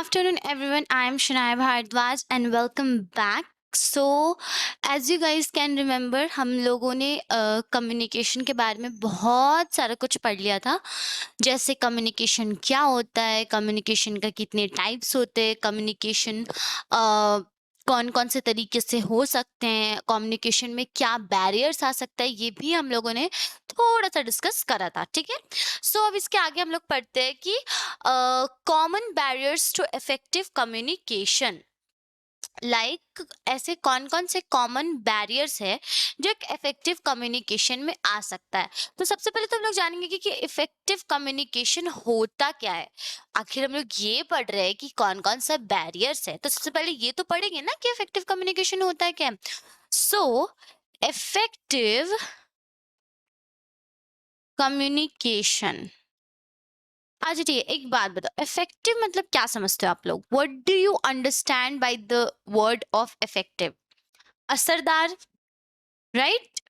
afternoon, everyone. I am Shania Bhardwaj and welcome back. So, as you guys can remember, हम लोगों ने communication के बारे में बहुत सारा कुछ पढ़ लिया था। जैसे कम्युनिकेशन क्या होता है, कम्युनिकेशन का कितने टाइप्स होते हैं, कम्युनिकेशन कौन कौन से तरीके से हो सकते हैं, कम्युनिकेशन में क्या बैरियर्स आ सकता है, ये भी हम लोगों ने थोड़ा सा डिस्कस करा था। ठीक है। सो अब इसके आगे हम लोग पढ़ते हैं कि common barriers to effective communication. Like ऐसे कौन कौन से कॉमन बैरियर्स है जो एक इफेक्टिव कम्युनिकेशन में आ सकता है। तो सबसे पहले तो हम लोग जानेंगे कि इफेक्टिव कम्युनिकेशन होता क्या है। आखिर हम लोग ये पढ़ रहे हैं कि कौन कौन सा बैरियर्स है, तो सबसे पहले ये तो पढ़ेंगे ना कि इफेक्टिव कम्युनिकेशन होता है क्या। So effective communication. अच्छा ठीक है, एक बात बताओ, इफेक्टिव मतलब क्या समझते हो आप लोग? What do you understand by the word of effective? असरदार, राइट?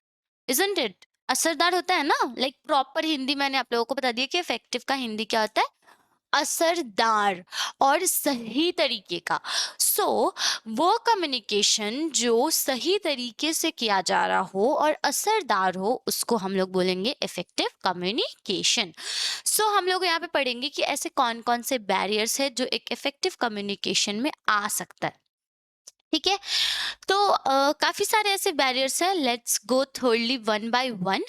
Isn't it? असरदार होता है ना। लाइक प्रॉपर हिंदी मैंने आप लोगों को बता दिया कि इफेक्टिव का हिंदी क्या होता है, असरदार और सही तरीके का। सो वो कम्युनिकेशन जो सही तरीके से किया जा रहा हो और असरदार हो, उसको हम लोग बोलेंगे इफेक्टिव कम्युनिकेशन। सो हम लोग यहाँ पे पढ़ेंगे कि ऐसे कौन कौन से बैरियर्स है जो एक इफेक्टिव कम्युनिकेशन में आ सकता है। ठीक है। तो काफी सारे ऐसे बैरियर्स हैं। लेट्स गो थोड़ली वन बाय वन।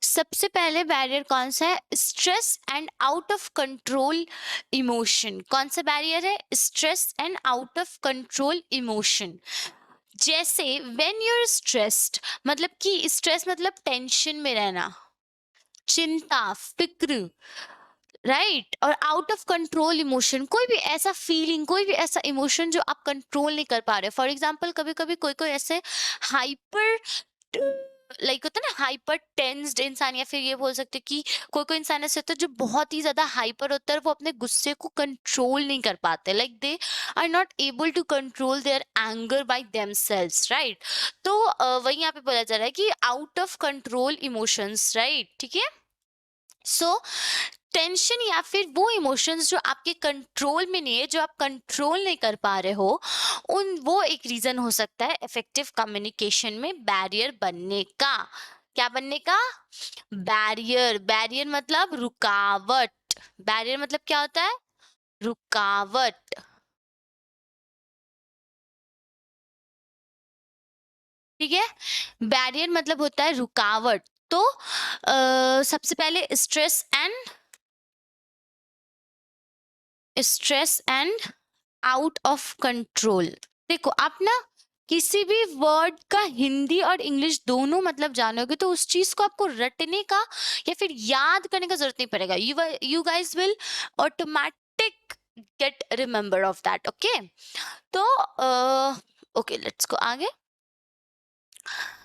सबसे पहले बैरियर कौन सा है? Stress and out of control emotion. कौन सा बैरियर है? Stress and out of control emotion. जैसे व्हेन यू आर स्ट्रेस्ड, मतलब कि स्ट्रेस मतलब टेंशन में रहना, चिंता, फिक्र, राइट। और आउट ऑफ कंट्रोल इमोशन, कोई भी ऐसा फीलिंग, कोई भी ऐसा इमोशन जो आप कंट्रोल नहीं कर पा रहे। फॉर एग्जाम्पल कभी कभी कोई कोई ऐसे हाइपर, लाइक होता है ना हाइपर टेंस्ड इंसान, या फिर ये बोल सकते हैं कि कोई कोई इंसान ऐसे होता है जो बहुत ही ज्यादा हाइपर होता है, वो अपने गुस्से को कंट्रोल नहीं कर पाते। Like they are not able to control their anger by themselves, right. तो वही यहाँ पे बोला जा रहा है कि out of control emotions, right. ठीक है। सो टेंशन या फिर वो इमोशंस जो आपके कंट्रोल में नहीं है, जो आप कंट्रोल नहीं कर पा रहे हो, उन वो एक रीजन हो सकता है इफेक्टिव कम्युनिकेशन में बैरियर बनने का। क्या बनने का? बैरियर। बैरियर मतलब रुकावट। बैरियर मतलब क्या होता है? रुकावट। ठीक है। बैरियर मतलब होता है रुकावट। तो सबसे पहले stress and out of control. देखो आप ना किसी भी वर्ड का हिंदी और इंग्लिश दोनों मतलब जानोगे तो उस चीज को आपको रटने का या फिर याद करने का जरूरत नहीं पड़ेगा। You guys will automatic get remember of that. Okay. तो ओके, लेट्स गो आगे।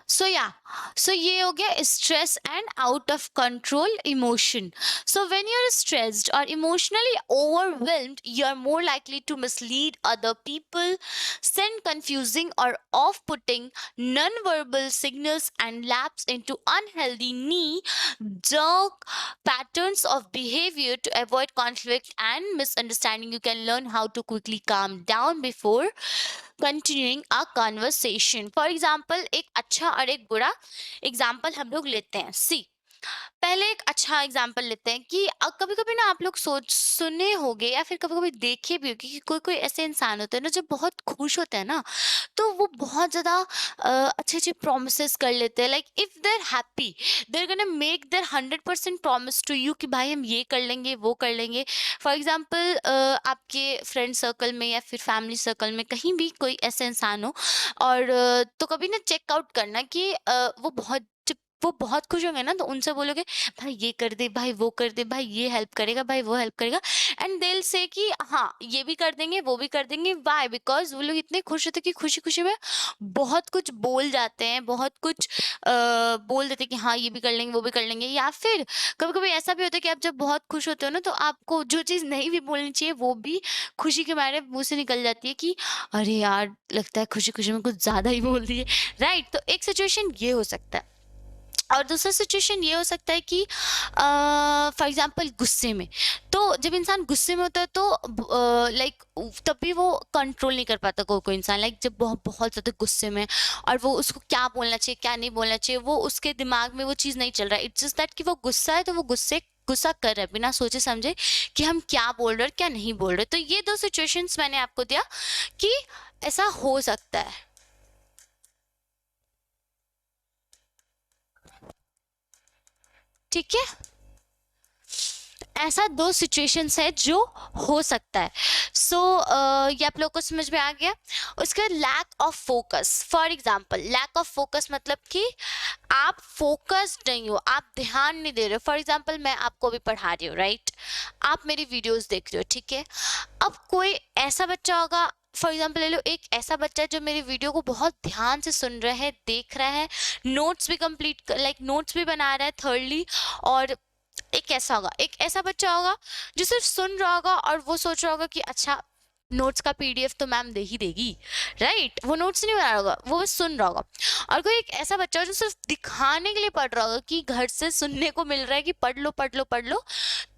सो या, सो ये हो गया stress and out of control emotion. So when you are stressed और emotionally overwhelmed, you are more likely to mislead other people, send confusing or off-putting non-verbal signals, and lapse into unhealthy knee-jerk patterns of behavior to avoid conflict and misunderstanding. You can learn how to quickly calm down before continuing a conversation. For example एक अच्छा और एक बुरा example हम लोग लेते हैं। सी, पहले एक अच्छा एग्जाम्पल लेते हैं कि कभी कभी ना आप लोग सोच सुने होंगे या फिर कभी कभी देखे भी होंगे कि कोई कोई ऐसे इंसान होते हैं ना जो बहुत खुश होते हैं ना, तो वो बहुत ज्यादा अच्छे अच्छे प्रोमिस कर लेते हैं। Like if they're happy, they're gonna make their 100% promise to you कि भाई हम ये कर लेंगे, वो कर लेंगे। फॉर एग्जाम्पल आपके फ्रेंड सर्कल में या फिर फैमिली सर्कल में कहीं भी कोई ऐसे इंसान हो, और तो कभी ना चेकआउट करना कि वो बहुत, जब वो बहुत खुश होंगे ना तो उनसे बोलोगे भाई ये कर दे, भाई वो कर दे, भाई ये हेल्प करेगा, भाई वो हेल्प करेगा, एंड दे विल से कि हाँ ये भी कर देंगे, वो भी कर देंगे। वाई? बिकॉज वो लोग इतने खुश होते हैं कि खुशी खुशी में बहुत कुछ बोल जाते हैं, बहुत कुछ बोल देते हैं कि हाँ ये भी कर लेंगे, वो भी कर लेंगे। या फिर कभी कभी ऐसा भी होता है कि आप जब बहुत खुश होते हो ना, तो आपको जो चीज़ नहीं भी बोलनी चाहिए वो भी खुशी के मारे मुंह से निकल जाती है कि अरे यार लगता है खुशी खुशी में कुछ ज्यादा ही बोल दिए, राइट। तो एक सिचुएशन ये हो सकता है। और दूसरा सिचुएशन ये हो सकता है कि फॉर एग्जांपल गुस्से में, तो जब इंसान गुस्से में होता है तो लाइक तभी वो कंट्रोल नहीं कर पाता कोई कोई इंसान, लाइक जब बहुत बहुत ज़्यादा गुस्से में, और वो उसको क्या बोलना चाहिए क्या नहीं बोलना चाहिए वो उसके दिमाग में वो चीज़ नहीं चल रहा है। इट्स जस्ट दैट कि वो गुस्सा है तो वो गुस्सा कर रहा है बिना सोचे समझे कि हम क्या बोल रहे हैं और क्या नहीं बोल रहे। तो ये दो सिचुएशंस मैंने आपको दिया कि ऐसा हो सकता है। ठीक है, ऐसा दो सिचुएशंस है जो हो सकता है। सो ये आप लोग को समझ में आ गया। उसका lack of focus, for example lack of focus मतलब कि आप फोकस्ड नहीं हो, आप ध्यान नहीं दे रहे हो। फॉर एग्जांपल मैं आपको अभी पढ़ा रही हूँ, राइट, आप मेरी वीडियोस देख रहे हो, ठीक है। अब कोई ऐसा बच्चा होगा, फॉर एग्जाम्पल ले लो, एक ऐसा बच्चा है जो मेरी वीडियो को बहुत ध्यान से सुन रहा है, देख रहा है, नोट्स भी कंप्लीट लाइक नोट्स भी बना रहा है थर्डली। और एक ऐसा होगा, एक ऐसा बच्चा होगा जो सिर्फ सुन रहा होगा और वो सोच रहा होगा कि अच्छा नोट्स का पीडीएफ तो मैम दे ही देगी, राइट, वो नोट्स नहीं बना रहा होगा, वो बस सुन रहा होगा। और कोई एक ऐसा बच्चा जो सिर्फ दिखाने के लिए पढ़ रहा होगा कि घर से सुनने को मिल रहा है कि पढ़ लो पढ़ लो पढ़ लो,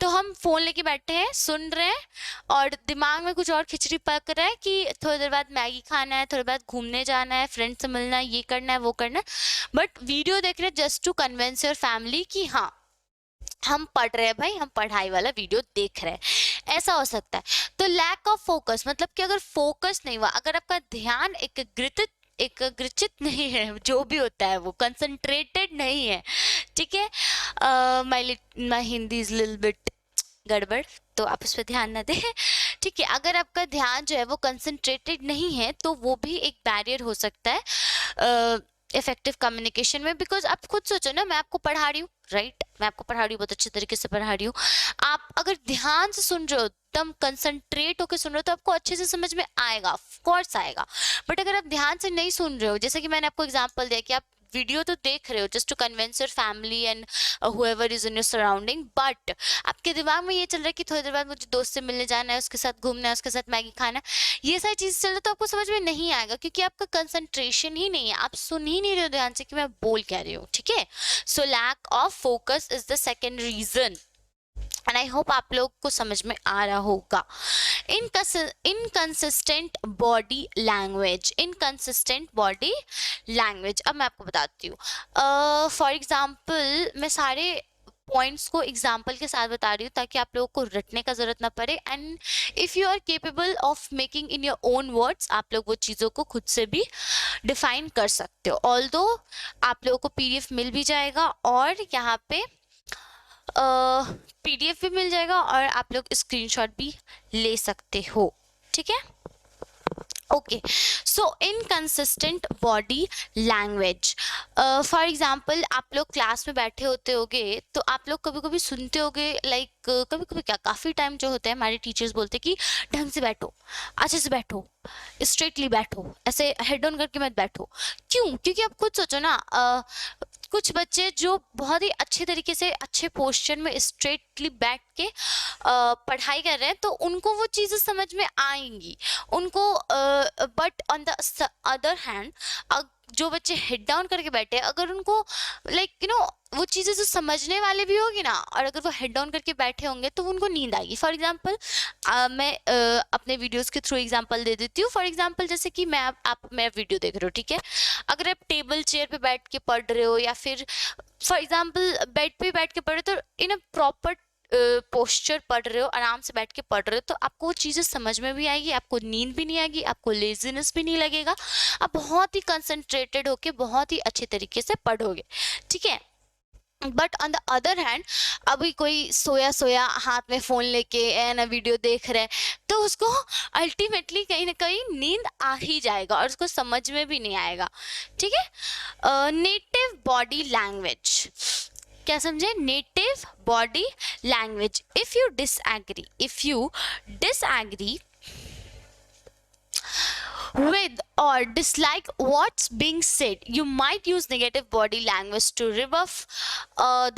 तो हम फोन लेके बैठे हैं सुन रहे हैं और दिमाग में कुछ और खिचड़ी पक रहा है कि थोड़ी देर बाद मैगी खाना है, थोड़ी बाद घूमने जाना है, फ्रेंड से मिलना है, ये करना है वो करना है। बट वीडियो देख रहे हैं just to convince your family कि हाँ हम पढ़ रहे हैं भाई, हम पढ़ाई वाला वीडियो देख रहे हैं, ऐसा हो सकता है। तो लैक ऑफ फोकस मतलब कि अगर फोकस नहीं हुआ, अगर आपका ध्यान एकाग्रचित नहीं है, जो भी होता है वो कंसंट्रेटेड नहीं है, ठीक है। My Hindi is little bit गड़बड़, तो आप उस पर ध्यान ना दें, ठीक है। अगर आपका ध्यान जो है वो कंसंट्रेटेड नहीं है तो वो भी एक बैरियर हो सकता है इफेक्टिव कम्युनिकेशन में। बिकॉज आप खुद सोचो ना, मैं आपको पढ़ा रही हूँ, राइट, मैं आपको पढ़ा रही हूँ, बहुत अच्छे तरीके से पढ़ा रही हूँ, आप अगर ध्यान से सुन रहे हो, एकदम कंसंट्रेट होकर सुन रहे हो, तो आपको अच्छे से समझ में आएगा, ऑफ कोर्स आएगा। बट अगर आप ध्यान से नहीं सुन रहे हो, जैसे कि मैंने आपको एग्जांपल दिया कि आप वीडियो तो देख रहे हो just to convince your family and whoever is in your surrounding, but आपके दिमाग में ये चल रहा है कि थोड़ी देर बाद मुझे दोस्त से मिलने जाना है, उसके साथ घूमना है, उसके साथ मैगी खाना है, ये सारी चीजें चल रही, तो आपको समझ में नहीं आएगा क्योंकि आपका कंसंट्रेशन ही नहीं है, आप सुन ही नहीं रहे हो ध्यान से कि मैं बोल क्या रही हूँ, ठीक है। So lack of focus is the second reason, and I hope आप लोग को समझ में आ रहा होगा। Inconsistent body language, inconsistent body language, अब मैं आपको बताती हूँ। फॉर एग्जाम्पल मैं सारे पॉइंट्स को एग्जाम्पल के साथ बता रही हूँ ताकि आप लोगों को रटने का जरूरत ना पड़े, and if you are capable of making in your own words, आप लोग वो चीज़ों को खुद से भी डिफाइन कर सकते हो। ऑल्दो आप लोगों को पीडीएफ मिल भी जाएगा और यहाँ पे पीडीएफ भी मिल जाएगा और आप लोग स्क्रीनशॉट भी ले सकते हो, ठीक है। Okay, so inconsistent body language, for example आप लोग क्लास में बैठे होते होगे तो आप लोग कभी कभी सुनते होगे, लाइक कभी कभी क्या काफ़ी टाइम जो होता है हमारे टीचर्स बोलते हैं कि ढंग से बैठो, अच्छे से बैठो, स्ट्रेटली बैठो, ऐसे हेड ऑन करके मत बैठो। क्यों? क्योंकि आप खुद सोचो ना, कुछ बच्चे जो बहुत ही अच्छे तरीके से अच्छे पोस्चर में स्ट्रेटली बैठ के पढ़ाई कर रहे हैं तो उनको वो चीज़ें समझ में आएंगी उनको, but on the other hand जो बच्चे हेड डाउन करके बैठे हैं, अगर उनको लाइक यू नो वो चीज़ें जो समझने वाले भी होगी ना, और अगर वो हेड डाउन करके बैठे होंगे तो उनको नींद आएगी। फॉर एग्जांपल मैं अपने वीडियोस के थ्रू एग्जांपल दे देती हूँ। फॉर एग्जांपल जैसे कि आप मेरा वीडियो देख रहे हो, ठीक है, अगर आप टेबल चेयर पे बैठ के पढ़ रहे हो या फिर फॉर एग्जांपल बेड पे बैठ के पढ़ रहे हो, तो इन अ प्रॉपर पोस्चर पढ़ रहे हो, आराम से बैठ के पढ़ रहे हो, तो आपको वो चीज़ें समझ में भी आएगी, आपको नींद भी नहीं आएगी, आपको लेजीनेस भी नहीं लगेगा, आप बहुत ही कंसंट्रेटेड होके बहुत ही अच्छे तरीके से पढ़ोगे, ठीक है। But on the other hand अभी कोई सोया सोया हाथ में फ़ोन लेके ना वीडियो देख रहा है तो उसको अल्टीमेटली कहीं ना कहीं नींद आ ही जाएगा और उसको समझ में भी नहीं आएगा, ठीक है। नेटिव बॉडी लैंग्वेज, क्या समझे? Native body language, if you disagree with or dislike what's being said, you might use negative body language to rebuff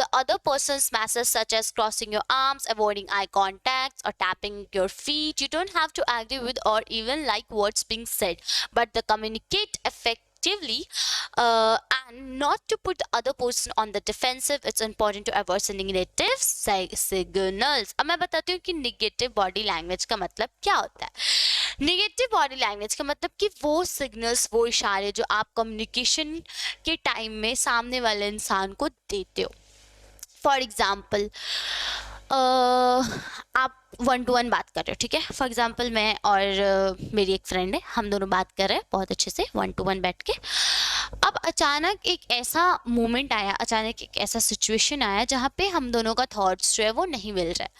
the other person's message, such as crossing your arms, avoiding eye contact, or tapping your feet. You don't have to agree with or even like what's being said, but the communicate effect effectively and not to put the other person on the defensive. It's important to avoid sending negative signals. अब मैं बताती हूँ कि negative body language का मतलब क्या होता है. Negative body language का मतलब कि वो signals, वो इशारे जो आप communication के टाइम में सामने वाले इंसान को देते हो. फॉर एग्जाम्पल आप 1 to 1 बात कर रहे हो, ठीक है. फॉर एग्जाम्पल मैं और मेरी एक फ्रेंड है, हम दोनों बात कर रहे हैं बहुत अच्छे से 1 to 1 बैठ के. अब अचानक एक ऐसा मोमेंट आया, अचानक एक ऐसा सिचुएशन आया जहाँ पे हम दोनों का थॉट्स जो है वो नहीं मिल रहा है.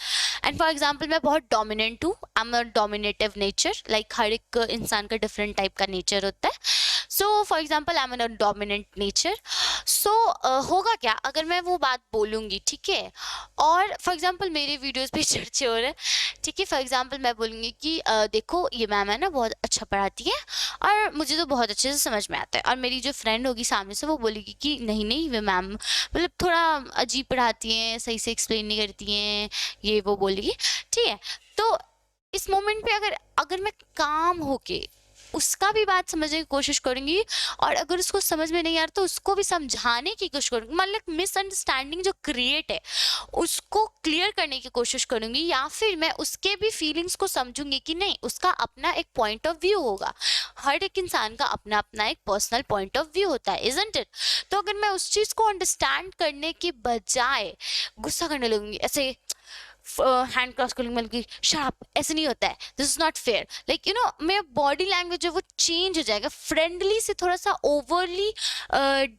एंड फॉर एग्जाम्पल मैं बहुत डोमिनेंट हूँ, I am a dominative nature, like हर एक इंसान का डिफरेंट टाइप का नेचर होता है. So for example I am a dominant nature. So होगा क्या अगर मैं वो बात बोलूँगी, ठीक है. और फॉर एग्जाम्पल मेरे वीडियोज़ पे चर्चे हो रहे हैं, ठीक है. फॉर एग्जाम्पल मैं बोलूँगी कि देखो ये मैम है ना बहुत अच्छा पढ़ाती है और मुझे तो बहुत अच्छे से समझ में आता है. और मेरी जो फ्रेंड होगी सामने से वो बोलेगी कि नहीं नहीं वे मैम मतलब थोड़ा अजीब पढ़ाती हैं, सही से एक्सप्लेन नहीं करती हैं, ये वो बोलेगी, ठीक है. तो इस मोमेंट पे अगर अगर मैं काम होके उसका भी बात समझने की कोशिश करूंगी और अगर उसको समझ में नहीं आ रहा तो उसको भी समझाने की कोशिश करूंगी, मतलब मिसअंडरस्टैंडिंग जो क्रिएट है उसको क्लियर करने की कोशिश करूंगी, या फिर मैं उसके भी फीलिंग्स को समझूंगी कि नहीं उसका अपना एक पॉइंट ऑफ व्यू होगा. हर एक इंसान का अपना अपना एक पर्सनल पॉइंट ऑफ व्यू होता है, इजंट इट. तो अगर मैं उस चीज को अंडरस्टैंड करने के बजाय गुस्सा करने लगूंगी, ऐसे हैंड क्रॉस करूंगी, मतलब कि शार्प, ऐसे नहीं होता है. This is not fair. Like you know मेरा बॉडी लैंग्वेज है वो चेंज हो जाएगा, फ्रेंडली से थोड़ा सा ओवरली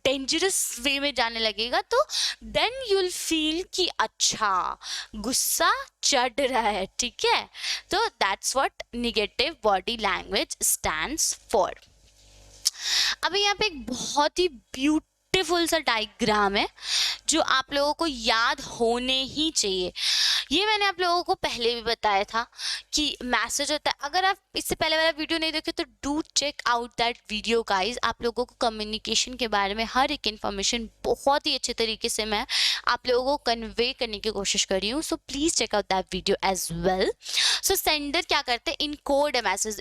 डेंजरस वे में जाने लगेगा. तो देन यू विल फील कि अच्छा गुस्सा चढ़ रहा है, ठीक है. तो that's what negative body language stands for. अभी यहाँ पे एक बहुत ही ब्यूटीफुल सा डायग्राम है जो आप लोगों को याद होने ही चाहिए. ये मैंने आप लोगों को पहले भी बताया था कि मैसेज होता है. अगर आप इससे पहले वाला वीडियो नहीं देखे तो do check out that video guys. आप लोगों को कम्युनिकेशन के बारे में हर एक इन्फॉर्मेशन बहुत ही अच्छे तरीके से मैं आप लोगों को कन्वे करने की कोशिश कर रही हूँ. So please check out that video as well. So sender क्या करते हैं, इनकोड अ मैसेज.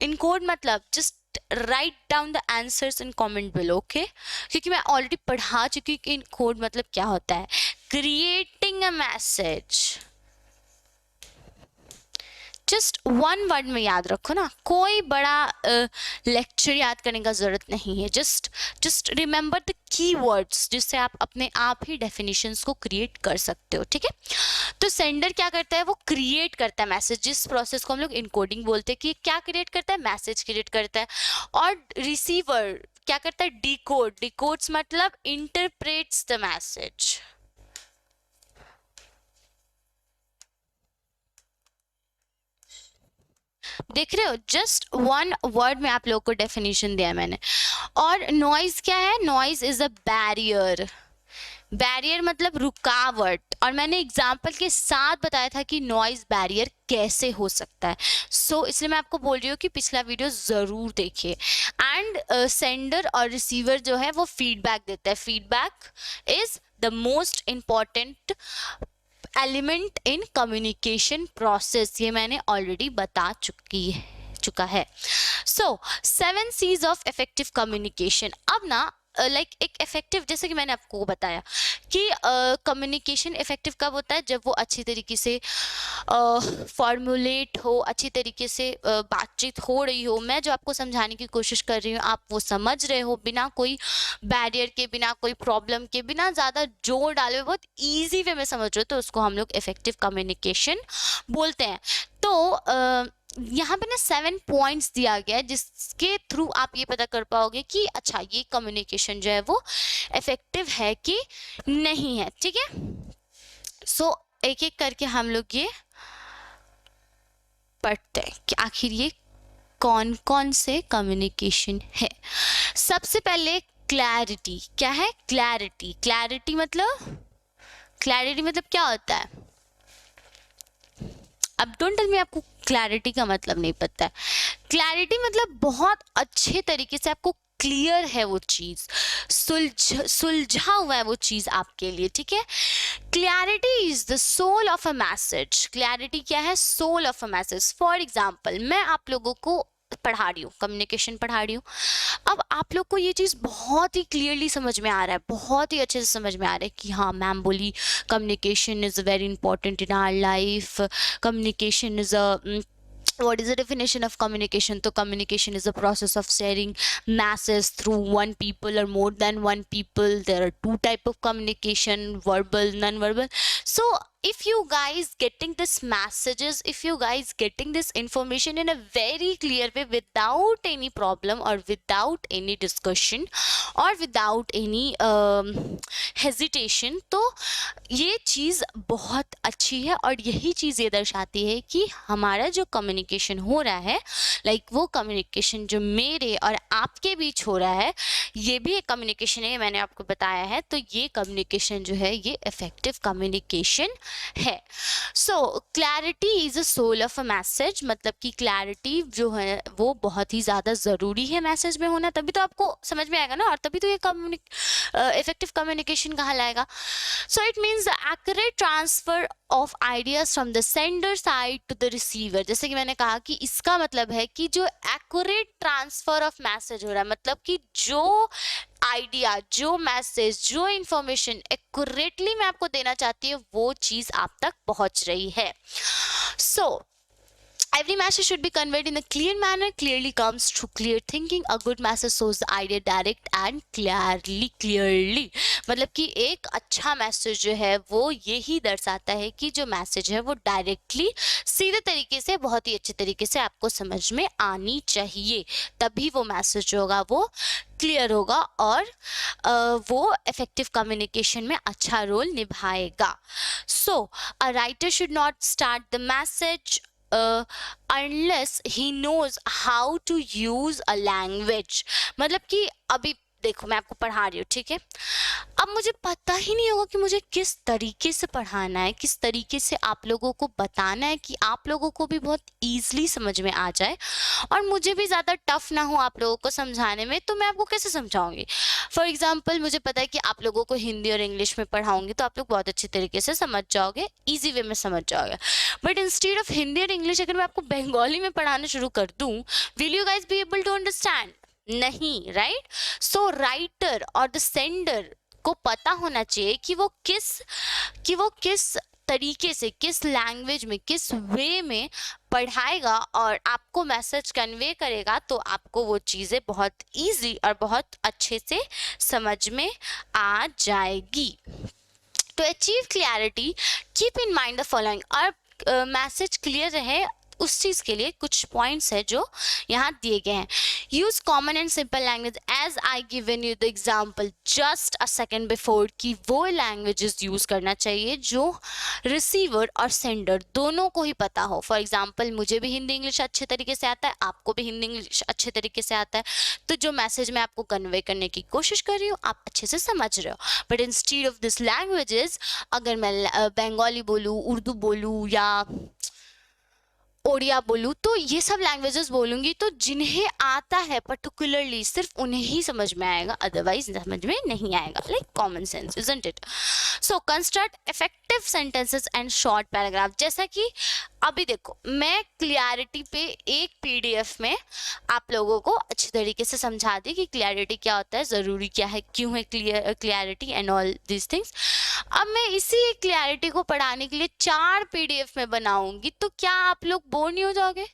इनकोड मतलब just write down the answers in comment below, okay. क्योंकि मैं ऑलरेडी पढ़ा चुकी हूँ कि इनकोड मतलब क्या होता है. Creating a message, just 1 word में याद रखो ना, कोई बड़ा लेक्चर याद करने का जरूरत नहीं है. Just remember the key words जिससे आप अपने आप ही डेफिनेशंस को क्रिएट कर सकते हो, ठीक है. तो सेंडर क्या करता है, वो क्रिएट करता है मैसेज, जिस प्रोसेस को हम लोग इनकोडिंग बोलते हैं कि क्या क्रिएट करता है, मैसेज क्रिएट करता है. और रिसीवर क्या करता है, डिकोड्स मतलब इंटरप्रेट्स द मैसेज. देख रहे हो, जस्ट 1 वर्ड में आप लोग को डेफिनेशन दिया मैंने. और नॉइज क्या है, noise is a barrier. Barrier मतलब रुकावट. और मैंने एग्जाम्पल के साथ बताया था कि नॉइज बैरियर कैसे हो सकता है. सो इसलिए मैं आपको बोल रही हूँ कि पिछला वीडियो जरूर देखिए. एंड सेंडर और रिसीवर जो है वो फीडबैक देता है. Feedback is the most important element in communication process. ये मैंने ऑलरेडी बता चुका है. सो 7 C's ऑफ इफेक्टिव कम्युनिकेशन. अब ना लाइक एक इफेक्टिव, जैसे कि मैंने आपको बताया कि कम्युनिकेशन इफेक्टिव कब होता है, जब वो अच्छी तरीके से फॉर्मुलेट हो, अच्छी तरीके से बातचीत हो रही हो. मैं जो आपको समझाने की कोशिश कर रही हूँ आप वो समझ रहे हो, बिना कोई बैरियर के, बिना कोई प्रॉब्लम के, बिना ज़्यादा जोर डाले बहुत ईजी वे में समझ रहे हो, तो उसको हम लोग इफेक्टिव कम्युनिकेशन बोलते हैं. तो यहाँ पे ना 7 पॉइंट्स दिया गया है जिसके थ्रू आप ये पता कर पाओगे कि अच्छा ये कम्युनिकेशन जो है वो इफेक्टिव है कि नहीं है, ठीक है. सो एक एक करके हम लोग ये पढ़ते हैं कि आखिर ये कौन कौन से कम्युनिकेशन है. सबसे पहले क्लैरिटी. क्या है क्लैरिटी? क्लैरिटी मतलब क्या होता है? अब डोंट टेल मी आपको क्लैरिटी का मतलब नहीं पता है. क्लैरिटी मतलब बहुत अच्छे तरीके से आपको क्लियर है वो चीज, सुलझा हुआ है वो चीज आपके लिए, ठीक है. Clarity is the soul of a message. Clarity क्या है? Soul of a message. For example मैं आप लोगों को पढ़ा रही हूँ, कम्युनिकेशन पढ़ा रही हूँ। अब आप लोग को ये चीज़ बहुत ही क्लियरली समझ में आ रहा है, बहुत ही अच्छे से समझ में आ रहा है कि हाँ मैम बोली communication is very important in our life, communication is a what is the definition of communication? So communication is the process of sharing masses through one people or more than one people. There are two type of communication, verbal, non-verbal. So if you guys getting this messages, if you guys getting this information in a very clear way without any problem or without any discussion or without any hesitation, तो ये चीज़ बहुत अच्छी है और यही चीज़ ये दर्शाती है कि हमारा जो कम्युनिकेशन हो रहा है, लाइक वो कम्युनिकेशन जो मेरे और आपके बीच हो रहा है, ये भी एक कम्युनिकेशन है, मैंने आपको बताया है। तो ये कम्युनिकेशन जो है ये इफेक्टिव कम्युनिकेशन है। So clarity is a soul of a message, मतलब कि क्लैरिटी जो है वो बहुत ही ज़्यादा ज़रूरी है मैसेज में होना, तभी तो आपको समझ में आएगा ना, और तभी तो ये इफेक्टिव कम्युनिकेशन कहलाएगा। So it means the accurate transfer of ideas from the sender side to the receiver। जैसे कि मैंने कहा कि इसका मतलब है कि जो accurate transfer of message हो रहा है, मतलब कि जो आइडिया, जो मैसेज, जो इंफॉर्मेशन एक्यूरेटली मैं आपको देना चाहती हूँ वो चीज़ आप तक पहुँच रही है। So every message should be conveyed in a clear manner, clearly comes through clear thinking. A good message shows the idea direct and clearly। मतलब कि एक अच्छा मैसेज जो है वो यही दर्शाता है कि जो मैसेज है वो डायरेक्टली सीधे तरीके से, बहुत ही अच्छे तरीके से आपको समझ में आनी चाहिए, तभी वो मैसेज जो होगा वो क्लियर होगा और वो इफेक्टिव कम्युनिकेशन में अच्छा रोल निभाएगा। So a writer should not start the message unless he knows how to use a language। मतलब कि अभी देखो मैं आपको पढ़ा रही हूँ, ठीक है, अब मुझे पता ही नहीं होगा कि मुझे किस तरीके से पढ़ाना है, किस तरीके से आप लोगों को बताना है कि आप लोगों को भी बहुत ईजिली समझ में आ जाए और मुझे भी ज़्यादा टफ ना हो आप लोगों को समझाने में, तो मैं आपको कैसे समझाऊंगी। फॉर एग्जाम्पल मुझे पता है कि आप लोगों को हिंदी और इंग्लिश में पढ़ाऊंगी तो आप लोग बहुत अच्छे तरीके से समझ जाओगे, ईजी वे में समझ जाओगे। बट इंस्टेड ऑफ हिंदी और इंग्लिश अगर मैं आपको बंगाली में पढ़ाना शुरू कर दूँ, will you guys be able to understand? नहीं, राइट। सो राइटर और द सेंडर को पता होना चाहिए कि वो किस तरीके से, किस लैंग्वेज में, किस वे में पढ़ाएगा और आपको मैसेज कन्वे करेगा, तो आपको वो चीज़ें बहुत इजी और बहुत अच्छे से समझ में आ जाएगी। To achieve clarity keep in mind the following. और मैसेज क्लियर रहे उस चीज़ के लिए कुछ पॉइंट्स है जो यहाँ दिए गए हैं। Use common and simple language as I given you the example just a second before, कि वो लैंग्वेजेस यूज करना चाहिए जो रिसीवर और सेंडर दोनों को ही पता हो। फॉर एग्जाम्पल मुझे भी हिंदी इंग्लिश अच्छे तरीके से आता है, आपको भी हिंदी इंग्लिश अच्छे तरीके से आता है, तो जो मैसेज मैं आपको कन्वे करने की कोशिश कर रही हूँ आप अच्छे से समझ रहे हो। But instead of this languages, अगर मैं बंगाली बोलूँ, उर्दू बोलूँ या ओडिया बोलूँ, तो ये सब लैंग्वेजेस बोलूँगी तो जिन्हें आता है पर्टिकुलरली सिर्फ उन्हें ही समझ में आएगा, अदरवाइज समझ में नहीं आएगा। Like common sense, isn't it? So construct effective sentences and short paragraph. जैसा कि अभी देखो मैं क्लियरिटी पे एक पीडीएफ में आप लोगों को अच्छी तरीके से समझा दी कि क्लियरिटी क्या होता है, ज़रूरी क्या है, क्यों है clarity and all this things. अब मैं इसी क्लियरिटी को पढ़ाने के लिए 4 पीडीएफ में बनाऊंगी, तो क्या आप लोग बोर नहीं हो जाओगे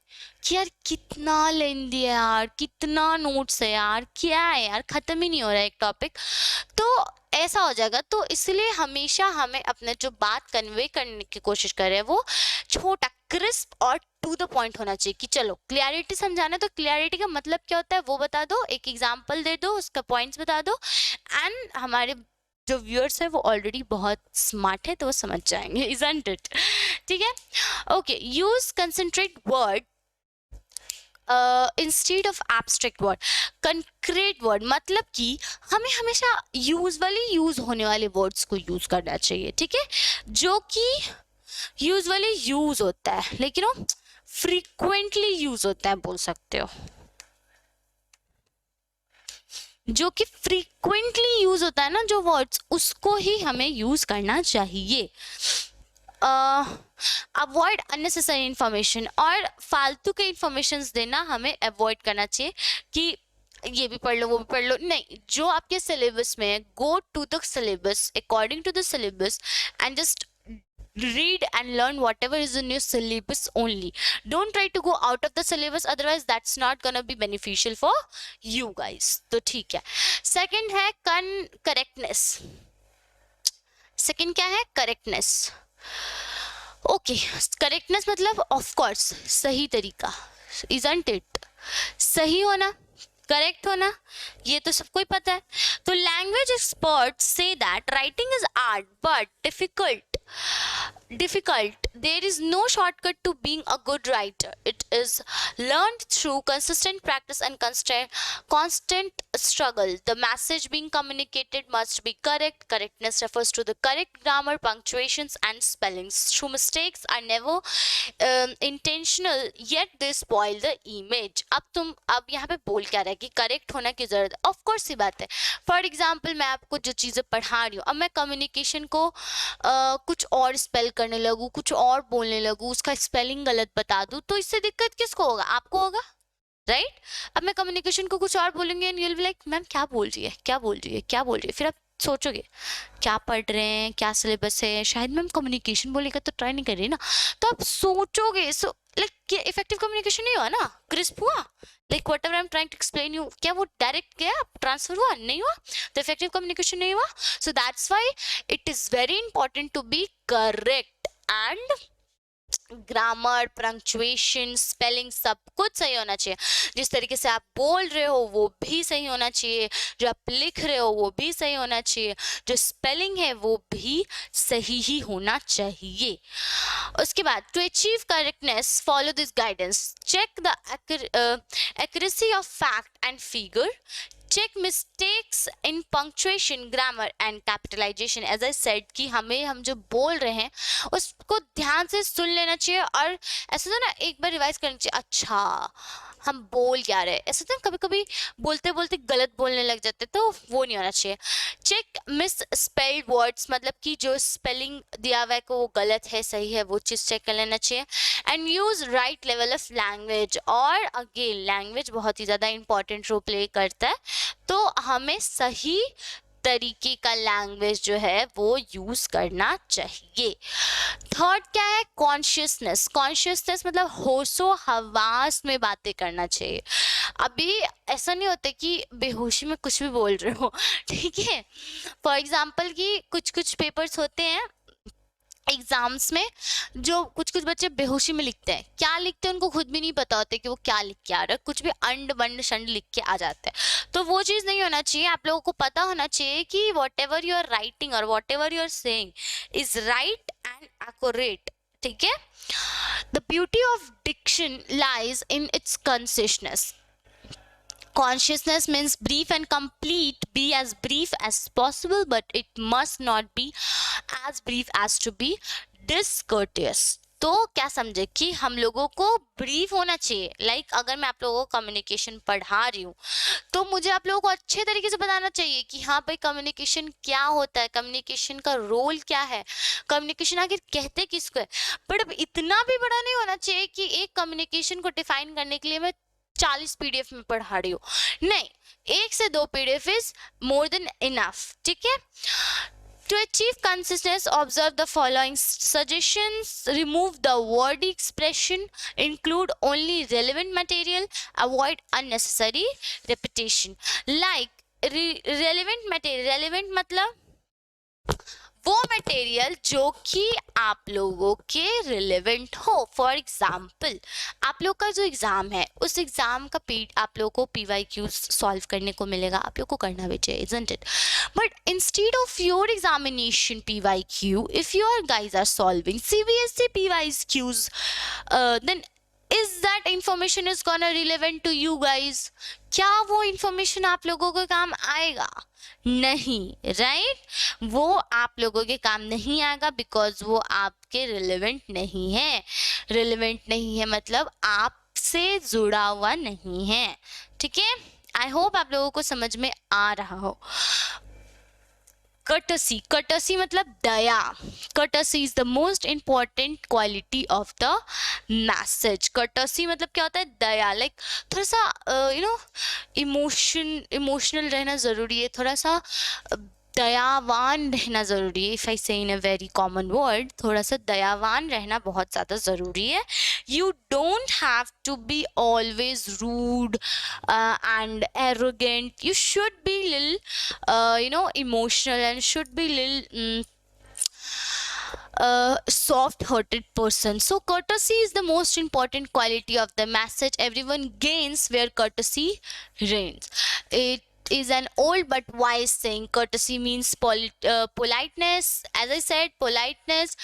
कि यार कितना लेंदी है यार, कितना नोट्स है यार, क्या है यार, खत्म ही नहीं हो रहा है एक टॉपिक, तो ऐसा हो जाएगा। तो इसलिए हमेशा हमें अपने जो बात कन्वे करने की कोशिश कर रहे हैं वो छोटा, क्रिस्प और टू द पॉइंट होना चाहिए। कि चलो क्लियरिटी समझाना, तो क्लियरिटी का मतलब क्या होता है वो बता दो, एक एग्जांपल दे दो, उसका पॉइंट्स बता दो, एंड हमारे जो व्यूअर्स है वो ऑलरेडी बहुत स्मार्ट है तो वो समझ जाएंगे, इजंट इट? ठीक है, okay. Use concentrate word instead of abstract word. Concrete word मतलब कि हमें हमेशा यूजुअली यूज होने वाले वर्ड्स को यूज करना चाहिए, ठीक है, जो कि यूजुअली यूज होता है, लेकिन वो फ्रीक्वेंटली यूज होता है, बोल सकते हो, जो कि फ्रीक्वेंटली यूज होता है ना जो वर्ड्स, उसको ही हमें यूज करना चाहिए। अवॉइड अननेसेसरी इन्फॉर्मेशन, और फालतू के इन्फॉर्मेशन देना हमें अवॉइड करना चाहिए कि ये भी पढ़ लो वो भी पढ़ लो, नहीं, जो आपके सिलेबस में है, go to the syllabus, according to the syllabus, and just read and learn whatever is in your syllabus only. Don't try to go out of the syllabus, otherwise that's not gonna be beneficial for you guys. तो ठीक है. Second है correctness. Second क्या है? correctness. Okay, correctness मतलब of course सही तरीका, isn't it? सही होना, करेक्ट होना, ये तो सबको ही पता है. तो language experts say that writing is art but difficult. There is no shortcut to being a good writer. It is learned through consistent practice and constant struggle. The message being communicated must be correct. Correctness refers to the correct grammar, punctuations and spellings. True mistakes are never intentional, yet they spoil the image. अब यहाँ पे बोल क्या रहा है कि correct होना की जरूरत है. ऑफ कोर्स सी बात है. फॉर एग्जाम्पल मैं आपको जो चीज़ें पढ़ा रही हूँ, अब मैं कम्युनिकेशन को कुछ और स्पेल करने लगूँ, कुछ और बोलने लगूँ, उसका स्पेलिंग गलत बता दूँ, तो इससे दिक्कत किसको होगा? आपको होगा, राइट? अब मैं कम्युनिकेशन को कुछ और बोलूँगी and you will be like ma'am क्या बोल रही है, क्या बोल रही है, क्या बोल रही है. फिर आप सोचोगे क्या पढ़ रहे हैं, क्या सिलेबस है, शायद मैम कम्युनिकेशन बोलेगा तो ट्राई नहीं कर रही ना, तो आप सोचोगे. सो लाइक इफेक्टिव कम्युनिकेशन नहीं हुआ ना, क्रिस्प हुआ, like whatever I am trying to explain you, क्या वो डायरेक्ट गया, ट्रांसफर हुआ? नहीं हुआ, तो इफेक्टिव कम्युनिकेशन नहीं हुआ. So that's why it is very important to be correct, and grammar, punctuation, spelling सब कुछ सही होना चाहिए. जिस तरीके से आप बोल रहे हो वो भी सही होना चाहिए, जो आप लिख रहे हो वो भी सही होना चाहिए, जो स्पेलिंग है वो भी सही ही होना चाहिए. उसके बाद to achieve correctness follow this guidance. Check the accuracy of fact and figure. Check mistakes in punctuation, grammar and capitalization. As I said कि हम जो बोल रहे हैं उसको ध्यान से सुन लेना चाहिए, और ऐसा तो ना एक बार रिवाइज करना चाहिए, अच्छा हम बोल क्या रहे हैं. ऐसा तो कभी कभी बोलते बोलते गलत बोलने लग जाते, तो वो नहीं होना चाहिए. चेक मिस स्पेल्ड वर्ड्स, मतलब कि जो स्पेलिंग दिया हुआ है को वो गलत है सही है वो चीज़ चेक कर लेना चाहिए. And use right level of language. और अगेन लैंग्वेज बहुत ही ज़्यादा इंपॉर्टेंट रोल प्ले करता है, तो हमें सही तरीके का लैंग्वेज जो है वो यूज करना चाहिए. थर्ड क्या है? कॉन्शियसनेस. कॉन्शियसनेस मतलब होशो हवास में बातें करना चाहिए. अभी ऐसा नहीं होता कि बेहोशी में कुछ भी बोल रहे हो, ठीक है. फॉर एग्जाम्पल कि कुछ पेपर्स होते हैं एग्जाम्स में, जो कुछ बच्चे बेहोशी में लिखते हैं, क्या लिखते हैं उनको खुद भी नहीं पता होता कि वो क्या लिख के आ रहा है, कुछ भी अंड बंड शंड लिख के आ जाते हैं. तो वो चीज़ नहीं होना चाहिए. आप लोगों को पता होना चाहिए कि whatever you are writing और whatever you are saying is right and accurate, ठीक है. The beauty of diction lies in its conciseness. Consciousness means brief and complete. Be as brief as possible, but it must not be as brief as to be discourteous. तो क्या समझे कि हम लोगों को brief होना चाहिए. लाइक अगर मैं आप लोगों को कम्युनिकेशन पढ़ा रही हूँ तो मुझे आप लोगों को अच्छे तरीके से बताना चाहिए कि हाँ भाई कम्युनिकेशन क्या होता है, कम्युनिकेशन का रोल क्या है, कम्युनिकेशन आखिर कहते किसको है. बट अब इतना भी बड़ा नहीं होना चाहिए कि एक कम्युनिकेशन को डिफाइन करने के लिए मैं 40 पीडीएफ में पढ़ा रही हूँ. नहीं, 1 से 2 PDF is more than enough, ठीक है. To achieve consistency, observe the following suggestions. Remove the wordy expression. Include only relevant material. Avoid unnecessary repetition. Like relevant material. Relevant मतलब वो मटेरियल जो कि आप लोगों के रिलेवेंट हो. फॉर एग्जाम्पल आप लोग का जो एग्ज़ाम है उस एग्ज़ाम का आप लोगों को PYQ सॉल्व करने को मिलेगा, आप लोग को करना भी चाहिए, isn't it? But instead of your examination PYQ, if your guys are solving CBSE PYQs, then is that information is gonna relevant to you guys? क्या वो इंफॉर्मेशन आप लोगों को काम आएगा? नहीं, राइट? वो आप लोगों के काम नहीं आएगा बिकॉज वो आपके रिलेवेंट नहीं है. रिलेवेंट नहीं है मतलब आपसे जुड़ा हुआ नहीं है, ठीक है. आई होप आप लोगों को समझ में आ रहा हो. courtesy, courtesy मतलब दया. courtesy is the most important quality of the message. courtesy मतलब क्या होता है, दया. like थोड़ा सा इमोशनल रहना जरूरी है, थोड़ा सा दयावान रहना जरूरी है. इफ आई से इन अ वेरी कॉमन वर्ड, थोड़ा सा दयावान रहना बहुत ज्यादा जरूरी है. you don't have to be always rude and arrogant. You should be little emotional and should be little soft hearted person. So courtesy is the most important quality of the message. Everyone gains where courtesy reigns. It is an old but wise saying. Courtesy means politeness. As I said, politeness.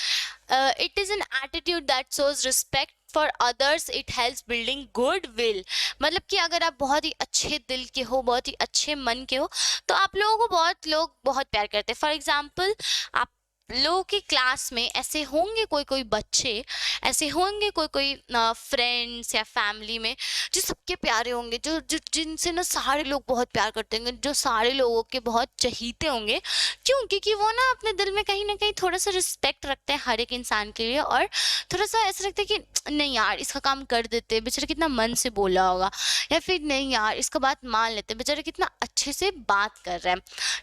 It is an attitude that shows respect for others. It helps building good will. मतलब कि अगर आप बहुत ही अच्छे दिल के हो, बहुत ही अच्छे मन के हो, तो आप लोगों को बहुत लोग बहुत प्यार करते हैं. फॉर एग्जाम्पल, आप लोगों की क्लास में ऐसे होंगे कोई कोई बच्चे, ऐसे होंगे कोई कोई फ्रेंड्स या फैमिली में जो सबके प्यारे होंगे, जो जिनसे ना सारे लोग बहुत प्यार करते होंगे, जो सारे लोगों के बहुत चहीते होंगे. क्यों? क्योंकि वो ना अपने दिल में कहीं ना कहीं थोड़ा सा रिस्पेक्ट रखते हैं हर एक इंसान के लिए, और थोड़ा सा ऐसा लगता है कि नहीं यार इसका काम कर देते, बेचारा कितना मन से बोला होगा, या फिर नहीं यार इसका बात मान लेते, बेचारा कितना अच्छे से बात कर रहा है.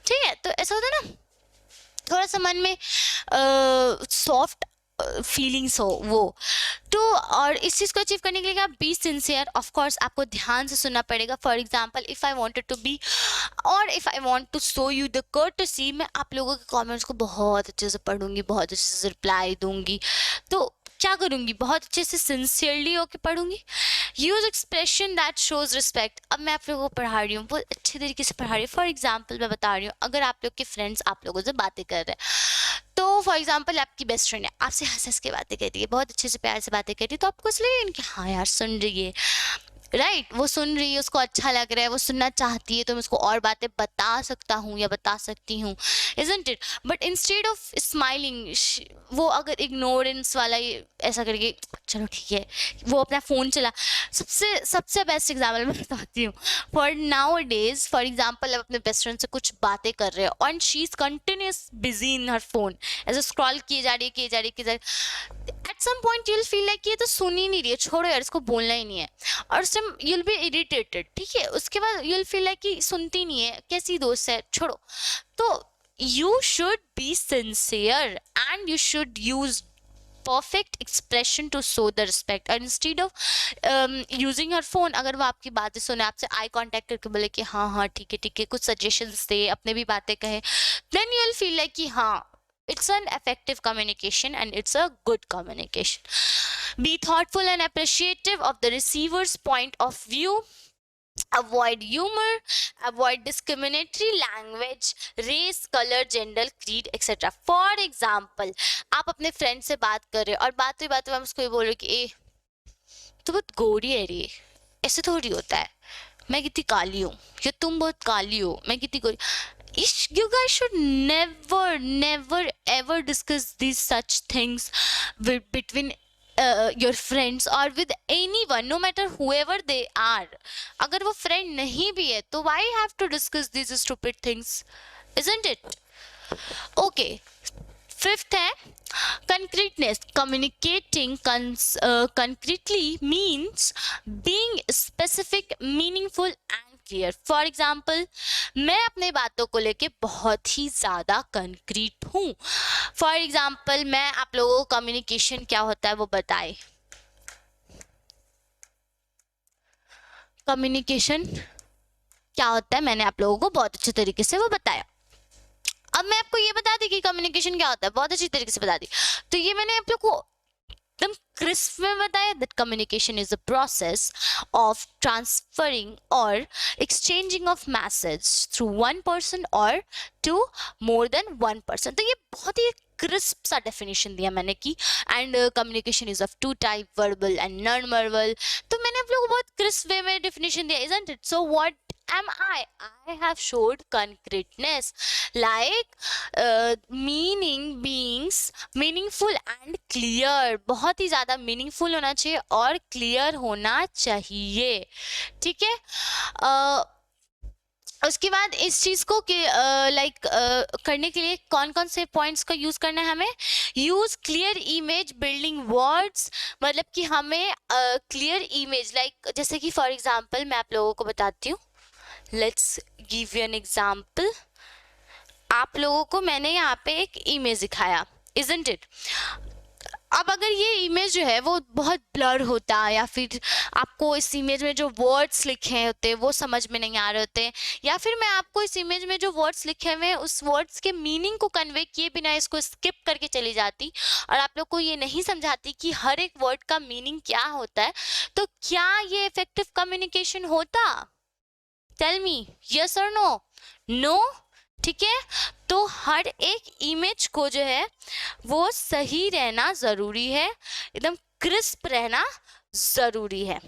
ठीक है, तो ऐसा होता है ना, थोड़ा सा मन में सॉफ्ट फीलिंग्स हो वो. तो और इस चीज़ को अचीव करने के लिए आप बी सिंसियर. ऑफ कोर्स आपको ध्यान से सुनना पड़ेगा. For example, if I wanted to be और if I want to show you the courtesy, मैं आप लोगों के कमेंट्स को बहुत अच्छे से पढ़ूंगी, बहुत अच्छे से रिप्लाई दूंगी. तो क्या करूंगी, बहुत अच्छे से सिंसियरली होके पढ़ूंगी. Use expression that shows respect. अब मैं आप लोगों को पढ़ा रही हूँ, बहुत अच्छे तरीके से पढ़ा रही हूँ. फॉर एग्जाम्पल मैं बता रही हूँ, अगर आप लोग के फ्रेंड्स आप लोगों से बातें कर रहे हैं, तो फॉर एग्जाम्पल आपकी बेस्ट फ्रेंड है, आपसे हंस हंस के बातें कर रही है, बहुत अच्छे से प्यार से बातें कर रही है, तो आपको इसलिए कि हाँ यार सुन रही है, राइट वो सुन रही है, उसको अच्छा लग रहा है, वो सुनना चाहती है, तो मैं उसको और बातें बता सकता हूँ या बता सकती हूँ, isn't it. But instead of smiling, वो अगर इग्नोरेंस वाला ऐसा करके चलो ठीक है, वो अपना फ़ोन चला. सबसे सबसे बेस्ट एग्जाम्पल मैं बताती हूँ. For now days, for example आप अपने बेस्ट फ्रेंड से कुछ बातें कर रहे हो and she is continuous busy in her phone, ऐसे स्क्रॉल किए जा रही है, किए जा रही है, किए जा रही है. At some point you'll feel like ये तो सुन ही नहीं रही है, छोड़ो यार इसको बोलना ही नहीं है, और यूल बी इरिटेटेड. ठीक है, उसके बाद यूल फील लाइक कि सुनती नहीं है, कैसी दोस्त है, छोड़ो. तो you should be sincere and you should use perfect expression to show the respect, and instead of using her phone, अगर वो आपकी बातें सुने, आपसे आई कांटेक्ट करके बोले कि हाँ हाँ ठीक है, कुछ सजेशंस दे, अपने भी बातें कहे, then you'll feel like कि हाँ it's an effective communication and it's a good communication. Be thoughtful and appreciative of the receiver's point of view. Avoid humor, avoid discriminatory language, race, color, gender, creed, etc. For example, आप अपने friend से बात कर रहे हो और बात में हम उसको ये बोल रहे हो कि ए तो बहुत गोरी है रे, ऐसे थोड़ी होता है, मैं कितनी काली हूँ, या तुम बहुत काली हो, मैं कितनी गोरी. You guys should never ever discuss these such things between your friends or with anyone, no matter whoever they are. अगर वो friend नहीं भी है तो why have to discuss these stupid things, isn't it? Okay, fifth है concreteness. Communicating concretely means being specific, meaningful and clear. For example, मैं अपने बातों को लेके बहुत ही ज़्यादा कंक्रीट हूँ. फॉर एग्जाम्पल, मैं आप लोगों को कम्युनिकेशन क्या होता है वो बताए. कम्युनिकेशन क्या होता है मैंने आप लोगों को बहुत अच्छे तरीके से वो बताया. अब मैं आपको ये बता दी कि कम्युनिकेशन क्या होता है, बहुत अच्छी तरीके से बता दी. तो ये मैंने आप लोग को एकदम क्रिस्प में बताया that communication is a process of transferring or exchanging of message through one person or to more than one person. तो ये बहुत ही क्रिस्प सा डेफिनेशन दिया मैंने कि and communication is of two type, verbal and non verbal. तो मैंने आप लोगों को बहुत क्रिस्प वे में डेफिनेशन दिया, isn't it? So what am I have showed concreteness, like meaning beings meaningful and clear. बहुत ही ज़्यादा मीनिंगफुल होना चाहिए और क्लियर होना चाहिए. ठीक है, उसके बाद इस चीज को करने के लिए कौन कौन से पॉइंट्स का यूज करना है हमें? Use clear image building words, मतलब कि हमें क्लियर इमेज, लाइक जैसे कि फॉर एग्जांपल मैं आप लोगों को बताती हूँ, let's give you an example. आप लोगों को मैंने यहाँ पे एक इमेज दिखाया, इजंट इट? अब अगर ये इमेज जो है वो बहुत ब्लर होता, या फिर आपको इस इमेज में जो वर्ड्स लिखे होते वो समझ में नहीं आ रहे होते, या फिर मैं आपको इस इमेज में जो वर्ड्स लिखे हुए हैं उस वर्ड्स के मीनिंग को कन्वे किए बिना इसको स्किप करके चली जाती और आप लोग को ये नहीं समझाती कि हर एक वर्ड का मीनिंग क्या होता है, तो क्या ये इफेक्टिव कम्युनिकेशन होता? टेल मी, यस और नो? नो। ठीक है, तो हर एक इमेज को जो है वो सही रहना जरूरी है, एकदम क्रिस्प रहना जरूरी है।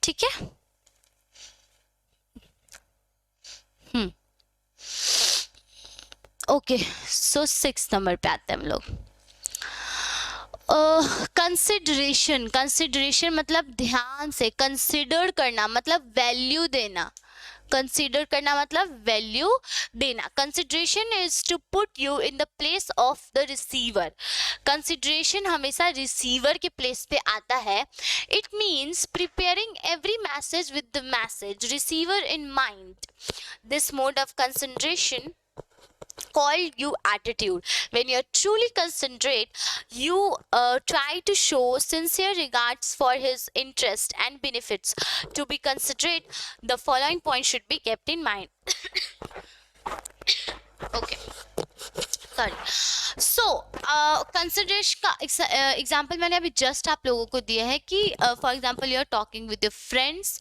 ठीक है। ओके, सो 6 नंबर पे आते हैं हम लोग। कंसिडरेशन, कंसिडरेशन मतलब ध्यान से, कंसिडर करना मतलब वैल्यू देना, कंसिडर करना मतलब वैल्यू देना। Consideration is to put you in the place of the receiver. Consideration हमेशा रिसीवर के प्लेस पे आता है। It means preparing every message with the message receiver in mind. This mode of consideration called you attitude. When you're truly considerate, you try to show sincere regards for his interest and benefits. To be considerate, the following point should be kept in mind. Okay, sorry. So consideration का example मैंने अभी just आप लोगों को दिया है कि for example you are talking with your friends,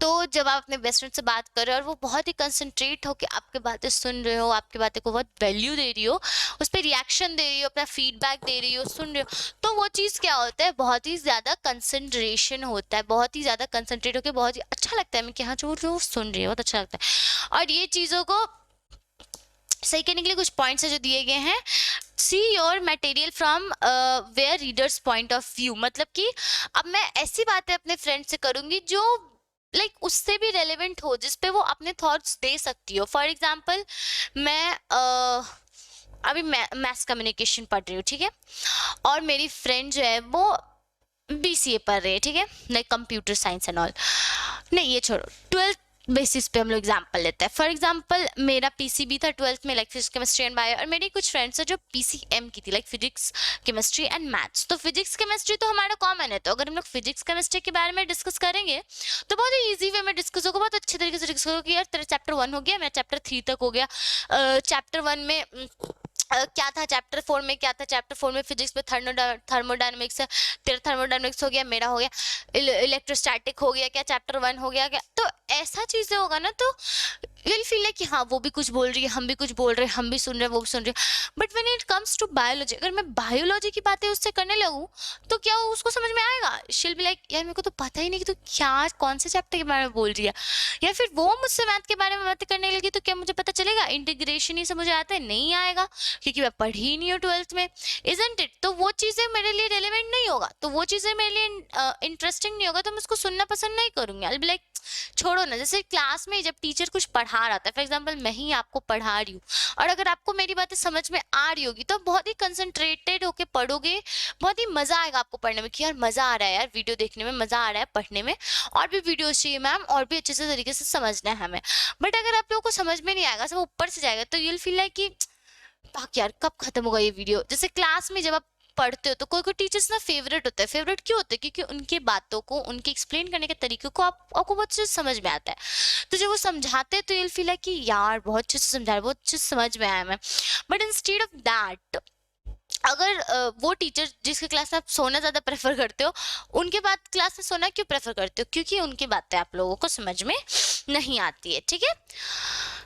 तो जब आप अपने बेस्ट फ्रेंड से बात कर रहे हो और वो बहुत ही कंसंट्रेट हो कि आपकी बातें सुन रहे हो, आपकी बातें को बहुत वैल्यू दे रही हो, उस पर रिएक्शन दे रही हो, अपना फीडबैक दे रही हो, सुन रहे हो, तो वो चीज़ क्या होता है? बहुत ही ज़्यादा कंसंट्रेशन होता है, बहुत ही ज़्यादा कंसंट्रेट होकर बहुत ही अच्छा लगता है, मैं कि हाँ जो सुन रही है बहुत अच्छा लगता है। और ये चीज़ों को सही करने के लिए कुछ पॉइंट्स है जो दिए गए हैं। See your material from where readers point of view, मतलब कि अब मैं ऐसी बातें अपने फ्रेंड से करूंगी जो उससे भी रेलेवेंट हो, जिस पे वो अपने थॉट्स दे सकती हो। फॉर एग्जाम्पल मैं अभी मैथ्स कम्युनिकेशन पढ़ रही हूँ, ठीक है, और मेरी फ्रेंड जो है वो BCA पढ़ रही है, ठीक है, like computer science and all. नहीं ये छोड़ो, 12th बेसिस पे हम लोग एग्जाम्पल लेते हैं। फॉर एग्जाम्पल मेरा PCB था 12th में, like physics chemistry and bio, और मेरी कुछ फ्रेंड्स है जो PCM की थी, like physics chemistry and maths. तो फिजिक्स केमिस्ट्री तो हमारा कॉमन है, तो अगर हम लोग फिजिक्स केमिस्ट्री के बारे में डिस्कस करेंगे तो बहुत ही ईजी वे में डिस्कस होगा, बहुत अच्छे तरीके से डिस्कस होगा कि यार तेरा चैप्टर 1 हो गया, मेरा चैप्टर 3 तक हो गया, चैप्टर 1 में क्या था, चैप्टर 4 में क्या था, चैप्टर 4 में फिजिक्स में थर्मोडायनेमिक्स है, तेरा थर्मोडायनेमिक्स हो गया, मेरा हो गया इलेक्ट्रोस्टैटिक हो गया, क्या चैप्टर 1 हो गया क्या? तो ऐसा चीजें होगा ना, तो you'll feel like कि हाँ वो भी कुछ बोल रही है, हम भी कुछ बोल रहे हैं, हम भी सुन रहे हैं, वो भी सुन रहे हैं। But when it comes to biology, अगर मैं बायोलॉजी की बातें उससे करने लगूँ तो क्या उसको समझ में आएगा? शील बी लाइक यार मेरे को तो पता ही नहीं कि तू क्या कौन से चैप्टर के बारे में बोल रही है। या फिर वो मुझसे मैथ के बारे में बातें करने लगी तो क्या मुझे पता चलेगा? इंटीग्रेशन ही से मुझे आता है? नहीं आएगा, क्योंकि मैं पढ़ी ही नहीं हूँ 12th में, इजंट इट? तो वो चीजें मेरे लिए रेलेवेंट नहीं होगा, तो वो चीजें मेरे लिए इंटरेस्टिंग नहीं होगा, तो मैं उसको सुनना पसंद नहीं करूंगी। आई बी लाइक छोड़ो ना। जैसे क्लास में जब टीचर कुछ पढ़ा रहा था, फॉर एग्जाम्पल मैं ही आपको पढ़ा रही हूँ, और अगर आपको मेरी बातें समझ में आ रही होगी तो बहुत ही कंसंट्रेटेड होके पढ़ोगे, बहुत ही मजा आएगा आपको पढ़ने में कि यार मजा आ रहा है, यार वीडियो देखने में मजा आ रहा है, पढ़ने में और भी वीडियो चाहिए मैम, और भी अच्छे से तरीके से समझना है हमें। बट अगर आप लोगों को समझ में नहीं आएगा, सब ऊपर से जाएगा, तो यूल फील लाइक कि पाक यार कब खत्म होगा ये वीडियो। जैसे क्लास में जब आप पढ़ते हो तो कोई कोई टीचर्स ना फेवरेट होता है। फेवरेट क्यों होता है? क्योंकि उनके बातों को, उनके एक्सप्लेन करने के तरीके को आपको बहुत अच्छे से समझ में आता है। तो जब वो समझाते हैं तो ये फील है कि यार बहुत अच्छे से समझा रहे, बहुत अच्छे से समझ में आया मैं। बट इंस्टेड ऑफ दैट, अगर वो टीचर जिसके क्लास में आप सोना ज्यादा प्रेफर करते हो, उनके बाद क्लास में सोना क्यों प्रेफर करते हो? क्योंकि उनकी बातें आप लोगों को समझ में नहीं आती है, ठीक है।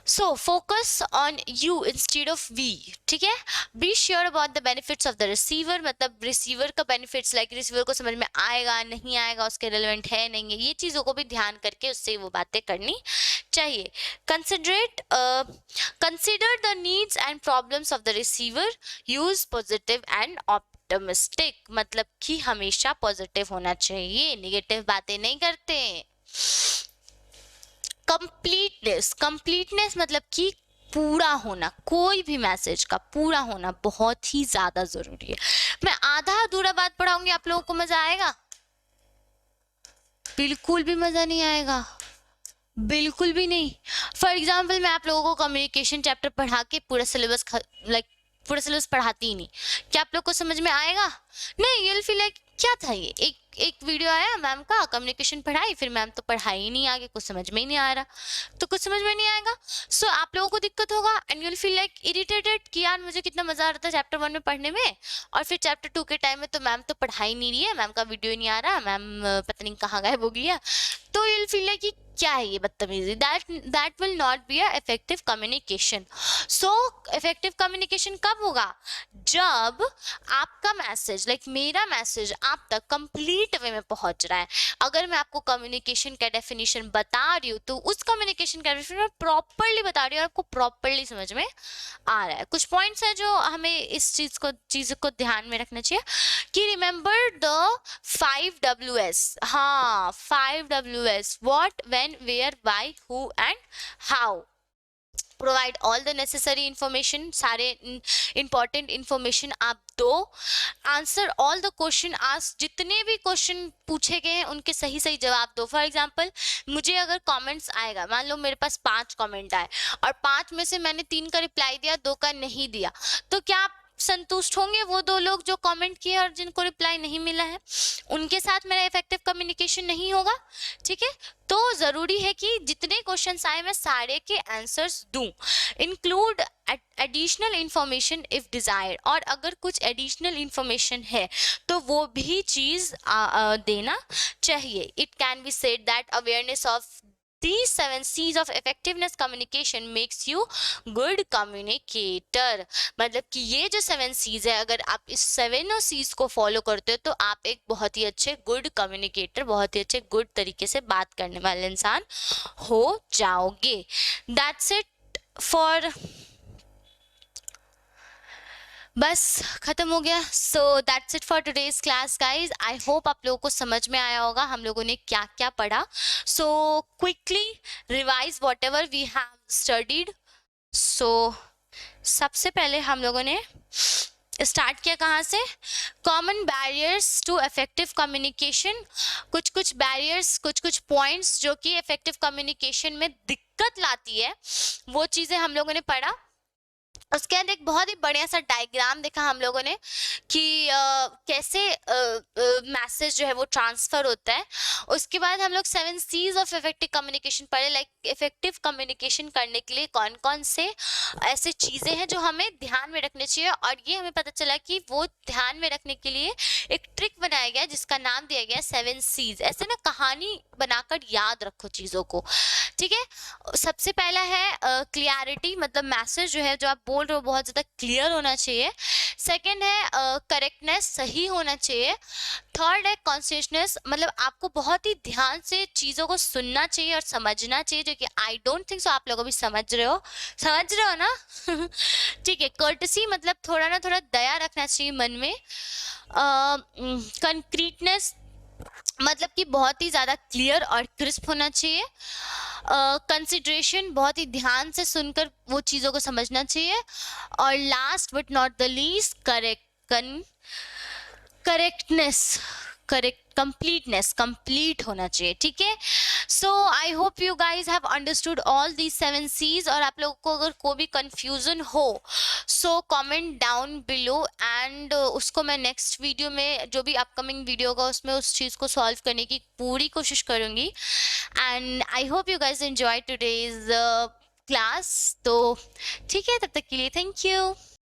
So focus on you instead of we, ठीक है। Be sure about the benefits of the receiver, मतलब रिसीवर का बेनिफिट्स, लाइक रिसीवर को समझ में आएगा नहीं आएगा, उसके रिलेवेंट है नहीं है, ये चीजों को भी ध्यान करके उससे वो बातें करनी चाहिए। Consider the needs and problems of the receiver, use positive and optimistic मतलब कि हमेशा पॉजिटिव होना चाहिए, नेगेटिव बातें नहीं करते। कंप्लीटनेस मतलब कि पूरा होना, कोई भी मैसेज का पूरा होना बहुत ही ज्यादा जरूरी है। मैं आधा अधूरा बात पढ़ाऊंगी, आप लोगों को मजा आएगा? बिल्कुल भी मजा नहीं आएगा, बिल्कुल भी नहीं। फॉर एग्जाम्पल मैं आप लोगों को कम्युनिकेशन चैप्टर पढ़ा के पूरा सिलेबस लाइक पूरा सिलेबस पढ़ाती ही नहीं, क्या आप लोग को समझ में आएगा? नहीं, यूल फील लाइक क्या था ये, एक एक वीडियो आया मैम का, कम्युनिकेशन पढ़ाई, फिर मैम तो पढ़ाई ही नहीं, आगे कुछ समझ में ही नहीं आ रहा, तो कुछ समझ में नहीं आएगा। सो आप लोगों को दिक्कत होगा and you'll feel like irritated कि यार मुझे कितना मजा आ रहा था चैप्टर 1 में पढ़ने में, और फिर चैप्टर 2 के टाइम में तो मैम तो पढ़ाई नहीं रही है, मैम का वीडियो ही नहीं आ रहा, मैम पता नहीं कहाँ गायब हो गई है, तो यूल फील लाइक कि क्या है ये बदतमीजी। That will not be a effective communication. So effective communication कब होगा? जब आपका मैसेज लाइक मेरा मैसेज आप तक कंप्लीट वे में पहुंच रहा है। अगर मैं आपको कम्युनिकेशन का डेफिनेशन बता रही हूँ तो उस कम्युनिकेशन का डेफिनेशन मैं प्रॉपरली बता रही हूँ और आपको प्रॉपरली समझ में आ रहा है। कुछ पॉइंट्स है जो हमें इस चीज को ध्यान में रखना चाहिए कि रिमेंबर द 5 Ws। हाँ, 5 Ws, what, when, where, why, who and how. Provide all the necessary information, सारे इंपॉर्टेंट इंफॉर्मेशन आप दो। Answer all the question ask, जितने भी क्वेश्चन पूछे गए हैं उनके सही सही जवाब दो। फॉर एग्जाम्पल मुझे अगर कमेंट्स आएगा, मान लो मेरे पास 5 कमेंट आए और 5 में से मैंने 3 का रिप्लाई दिया, 2 का नहीं दिया, तो क्या आप संतुष्ट होंगे वो 2 लोग जो कमेंट किए और जिनको रिप्लाई नहीं मिला है? उनके साथ मेरा इफेक्टिव कम्युनिकेशन नहीं होगा। ठीक है, तो जरूरी है कि जितने क्वेश्चंस आए मैं सारे के आंसर्स दूं। Include additional information if desire, और अगर कुछ एडिशनल इंफॉर्मेशन है तो वो भी चीज देना चाहिए। It can be said that awareness of these 7 C's of effectiveness communication makes you good communicator। मतलब कि ये जो 7 C's है, अगर आप इस 7 C's को फॉलो करते हो तो आप एक बहुत ही अच्छे गुड कम्युनिकेटर, बहुत ही अच्छे गुड तरीके से बात करने वाले इंसान हो जाओगे। दैट्स इट फॉर, बस खत्म हो गया। So that's it for today's class guys. I hope आप लोगों को समझ में आया होगा हम लोगों ने क्या क्या पढ़ा। So quickly revise whatever we have studied. So सबसे पहले हम लोगों ने स्टार्ट किया कहाँ से? Common barriers to effective communication. कुछ कुछ बैरियर्स, कुछ कुछ पॉइंट्स जो कि इफेक्टिव कम्युनिकेशन में दिक्कत लाती है, वो चीज़ें हम लोगों ने पढ़ा। उसके बाद एक बहुत ही बढ़िया सा डायग्राम देखा हम लोगों ने कि कैसे मैसेज जो है वो ट्रांसफर होता है। उसके बाद हम लोग 7 C's ऑफ इफेक्टिव कम्युनिकेशन पढ़े, लाइक इफेक्टिव कम्युनिकेशन करने के लिए कौन कौन से ऐसे चीज़ें हैं जो हमें ध्यान में रखनी चाहिए, और ये हमें पता चला कि वो ध्यान में रखने के लिए एक ट्रिक बनाया गया जिसका नाम दिया गया 7 C's। ऐसे ना कहानी बनाकर याद रखो चीज़ों को। ठीक है, सबसे पहला है क्लियरिटी, मतलब मैसेज जो है जो आप बोल रहे हो बहुत ज़्यादा क्लियर होना चाहिए। सेकंड है करेक्टनेस, सही होना चाहिए। थर्ड है कॉन्शियसनेस, मतलब आपको बहुत ही ध्यान से चीज़ों को सुनना चाहिए और समझना चाहिए, जो कि आई डोंट थिंक सो आप लोग अभी समझ रहे हो ना? ठीक है। कर्टसी, मतलब थोड़ा ना थोड़ा दया रखना चाहिए मन में। कंक्रीटनेस, मतलब कि बहुत ही ज़्यादा क्लियर और क्रिस्प होना चाहिए। कंसिडरेशन, बहुत ही ध्यान से सुनकर वो चीज़ों को समझना चाहिए। और last but not the least completeness, complete होना चाहिए। ठीक है, so I hope you guys have understood all these 7 C's। और आप लोगों को अगर कोई भी कंफ्यूजन हो so comment down below, and उसको मैं नेक्स्ट वीडियो में, जो भी अपकमिंग वीडियो होगा उसमें उस चीज़ को सॉल्व करने की पूरी कोशिश करूँगी। And I hope you guys enjoy today's class. तो ठीक है, तब तक के लिए थैंक यू।